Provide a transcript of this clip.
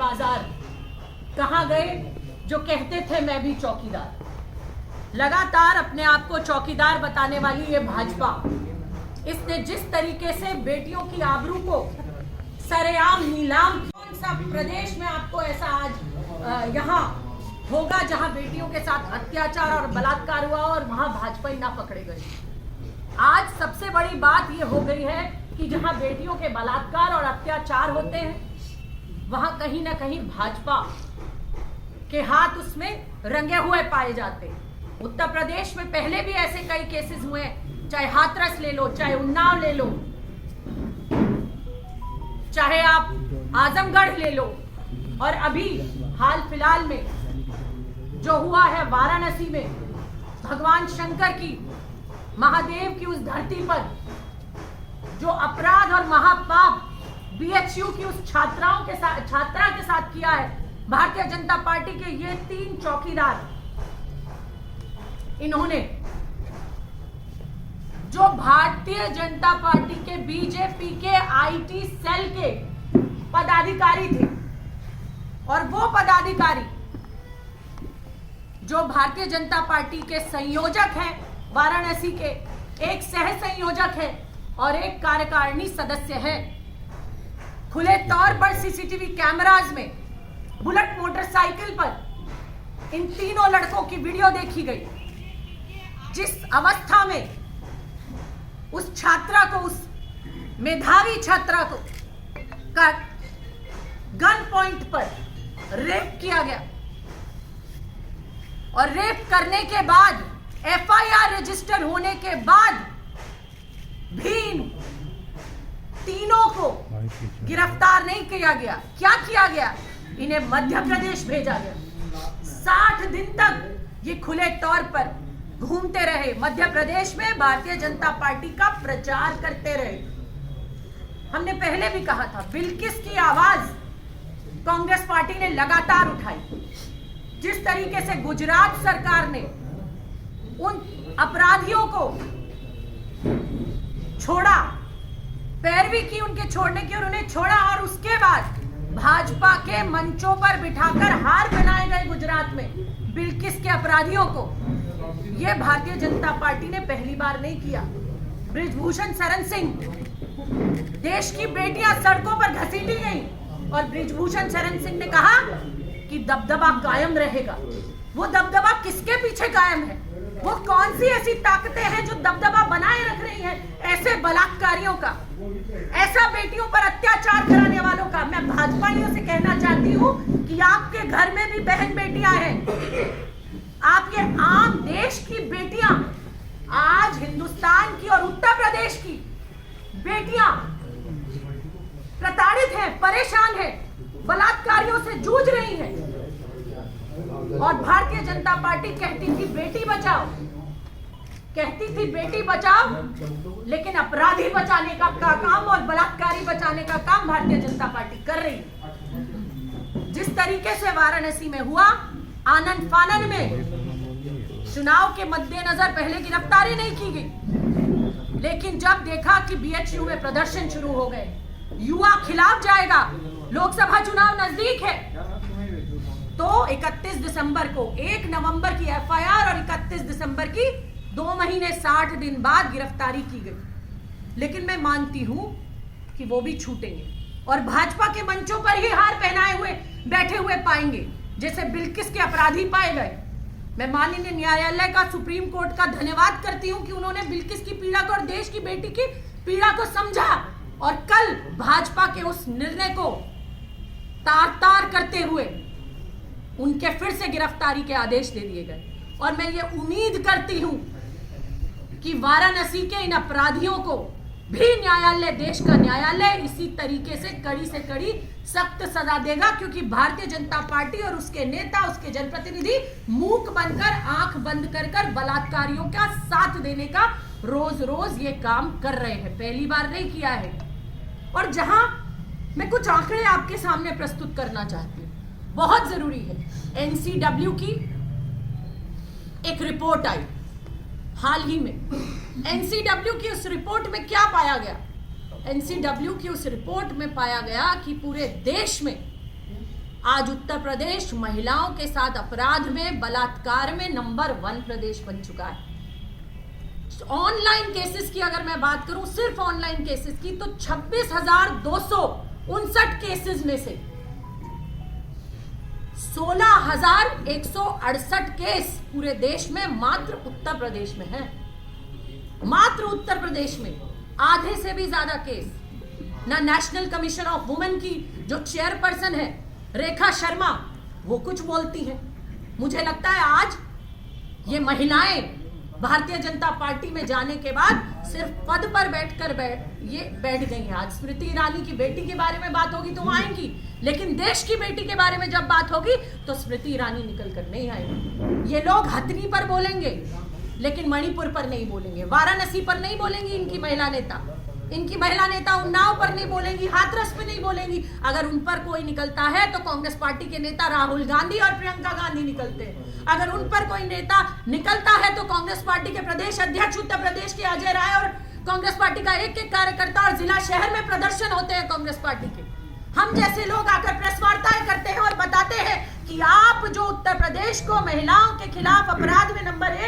बाजार। कहां गए जो कहते थे मैं भी चौकीदार। लगातार अपने आप को चौकीदार बताने वाली ये भाजपा, इसने जिस तरीके से बेटियों की आबरू को सरेआम नीलाम, कौन सा प्रदेश में आपको ऐसा आज यहाँ होगा जहां बेटियों के साथ अत्याचार और बलात्कार हुआ और वहां भाजपा ही ना पकड़े गए। आज सबसे बड़ी बात यह हो गई है कि जहां बेटियों के बलात्कार और अत्याचार होते हैं वहां कहीं ना कहीं भाजपा के हाथ उसमें रंगे हुए पाए जाते हैं। उत्तर प्रदेश में पहले भी ऐसे कई केसेस हुए हैं, चाहे हाथरस ले लो, चाहे उन्नाव ले लो, चाहे आप आजमगढ़ ले लो, और अभी हाल फिलहाल में जो हुआ है वाराणसी में, भगवान शंकर की, महादेव की उस धरती पर जो अपराध और महापाप बीएचयू की उस छात्रा के साथ किया है भारतीय जनता पार्टी के ये 3 चौकीदार, इन्होंने जो भारतीय जनता पार्टी के बीजेपी के आईटी सेल के पदाधिकारी थे, और वो पदाधिकारी जो भारतीय जनता पार्टी के संयोजक हैं वाराणसी के, एक सह संयोजक है और एक कार्यकारिणी सदस्य है, खुले तौर पर सीसीटीवी कैमरास में बुलेट मोटरसाइकिल पर इन तीनों लड़कों की वीडियो देखी गई। जिस अवस्था में उस छात्रा को, उस मेधावी छात्रा को का गन पॉइंट पर रेप किया गया, और रेप करने के बाद एफआईआर रजिस्टर होने के बाद भी तीनों को गिरफ्तार नहीं किया गया। क्या किया गया? इन्हें मध्य प्रदेश भेजा गया। 60 दिन तक ये खुले तौर पर घूमते रहे, मध्य प्रदेश में भारतीय जनता पार्टी का प्रचार करते रहे। हमने पहले भी कहा था, बिल्किस की आवाज कांग्रेस पार्टी ने लगातार उठाई। जिस तरीके से गुजरात सरकार ने उन अपराधियों को छोड़ा, पैरवी की उनके छोड़ने की, और उन्हें छोड़ा, और उसके बाद भाजपा के मंचों पर बिठाकर हार बनाए गए गुजरात में बिल्किस के अपराधियों को, यह भारतीय जनता पार्टी ने पहली बार नहीं किया। बृजभूषण शरण सिंह, देश की बेटियां सड़कों पर घसीटी गई और बृजभूषण शरण सिंह ने कहा कि दबदबा कायम रहेगा। वो दबदबा किसके पीछे कायम है? वो कौन सी ऐसी ताकतें हैं जो दबदबा बनाए रख रही हैं ऐसे बलात्कारियों का, ऐसा बेटियों पर अत्याचार कराने वालों का? मैं भाजपाइयों से कहना चाहती हूँ कि आपके घर में भी बहन बेटियां हैं। आपके आम देश की बेटियां, आज हिंदुस्तान की और उत्तर प्रदेश की बेटियां प्रताड़ित हैं, परेशान हैं, बलात्कारियों से जूझ रही हैं, और भारतीय जनता पार्टी कहती थी बेटी बचाओ, कहती थी बेटी बचाओ, लेकिन अपराधी बचाने का काम और बलात्कारी बचाने का काम भारतीय जनता पार्टी कर रही है। जिस तरीके से वाराणसी में हुआ, आनंद फानन में चुनाव के मद्देनजर पहले गिरफ्तारी नहीं की गई, लेकिन जब देखा कि बीएचयू में प्रदर्शन शुरू हो गए, युवा खिलाफ जाएगा, लोकसभा चुनाव नजदीक है, तो 31 दिसंबर को 1 नवंबर की एफआईआर और 31 दिसंबर की 2 महीने 60 दिन बाद गिरफ्तारी की गई। लेकिन मैं मानती हूं कि वो भी छूटेंगे और भाजपा के मंचों पर ही हार पहनाए हुए बैठे हुए पाएंगे, जैसे बिल्किस के अपराधी पाए गए। मैं माननीय न्यायालय का, सुप्रीम कोर्ट का धन्यवाद करती हूं कि उन्होंने बिल्किस की पीड़ा को और देश की बेटी की पीड़ा को समझा, और कल भाजपा के उस निर्णय को तार-तार करते हुए उनके फिर से गिरफ्तारी के आदेश दे दिए गए। और मैं ये उम्मीद करती हूं कि वाराणसी के इन अपराधियों को भी न्यायालय, देश का न्यायालय, इसी तरीके से कड़ी सख्त सजा देगा, क्योंकि भारतीय जनता पार्टी और उसके नेता, उसके जनप्रतिनिधि मूक बनकर, आंख बंद कर बलात्कारियों का साथ देने का रोज ये काम कर रहे हैं, पहली बार नहीं किया है। और जहां मैं कुछ आंकड़े आपके सामने प्रस्तुत करना चाहती हूं, बहुत जरूरी है। एनसीडब्ल्यू की एक रिपोर्ट आई हाल ही में। एनसीडब्ल्यू की उस रिपोर्ट में क्या पाया गया? एनसीडब्ल्यू की उस रिपोर्ट में पाया गया कि पूरे देश में आज उत्तर प्रदेश महिलाओं के साथ अपराध में, बलात्कार में नंबर 1 प्रदेश बन चुका है। ऑनलाइन केसेस की अगर मैं बात करूं, सिर्फ ऑनलाइन केसेस की, तो 26,259 केसेस में से 16,168 केस पूरे देश में मात्र उत्तर प्रदेश में है। मात्र उत्तर प्रदेश में आधे से भी ज्यादा केस। ना नेशनल कमीशन ऑफ वुमेन की जो चेयरपर्सन है रेखा शर्मा, वो कुछ बोलती है। मुझे लगता है आज ये महिलाएं भारतीय जनता पार्टी में जाने के बाद सिर्फ पद पर बैठ गई हैं। आज स्मृति ईरानी की बेटी के बारे में बात होगी तो वो आएंगी, लेकिन देश की बेटी के बारे में जब बात होगी तो स्मृति ईरानी निकल कर नहीं आएंगी। ये लोग हथनी पर बोलेंगे लेकिन मणिपुर पर नहीं बोलेंगे, वाराणसी पर नहीं बोलेंगी इनकी महिला नेता उन्नाव पर नहीं बोलेंगी, हाथरस पे नहीं बोलेंगी। अगर उन पर कोई निकलता है तो कांग्रेस पार्टी के नेता राहुल गांधी और प्रियंका गांधी निकलते हैं। अगर उन पर कोई नेता निकलता है तो कांग्रेस पार्टी के प्रदेश अध्यक्ष उत्तर प्रदेश के अजय राय और कांग्रेस पार्टी का एक कार्यकर्ता और जिला शहर में प्रदर्शन होते हैं कांग्रेस पार्टी के। हम जैसे लोग आकर प्रेस वार्ताएं करते हैं और बताते हैं कि आप जो उत्तर प्रदेश को महिलाओं के खिलाफ अपराध में नंबर 1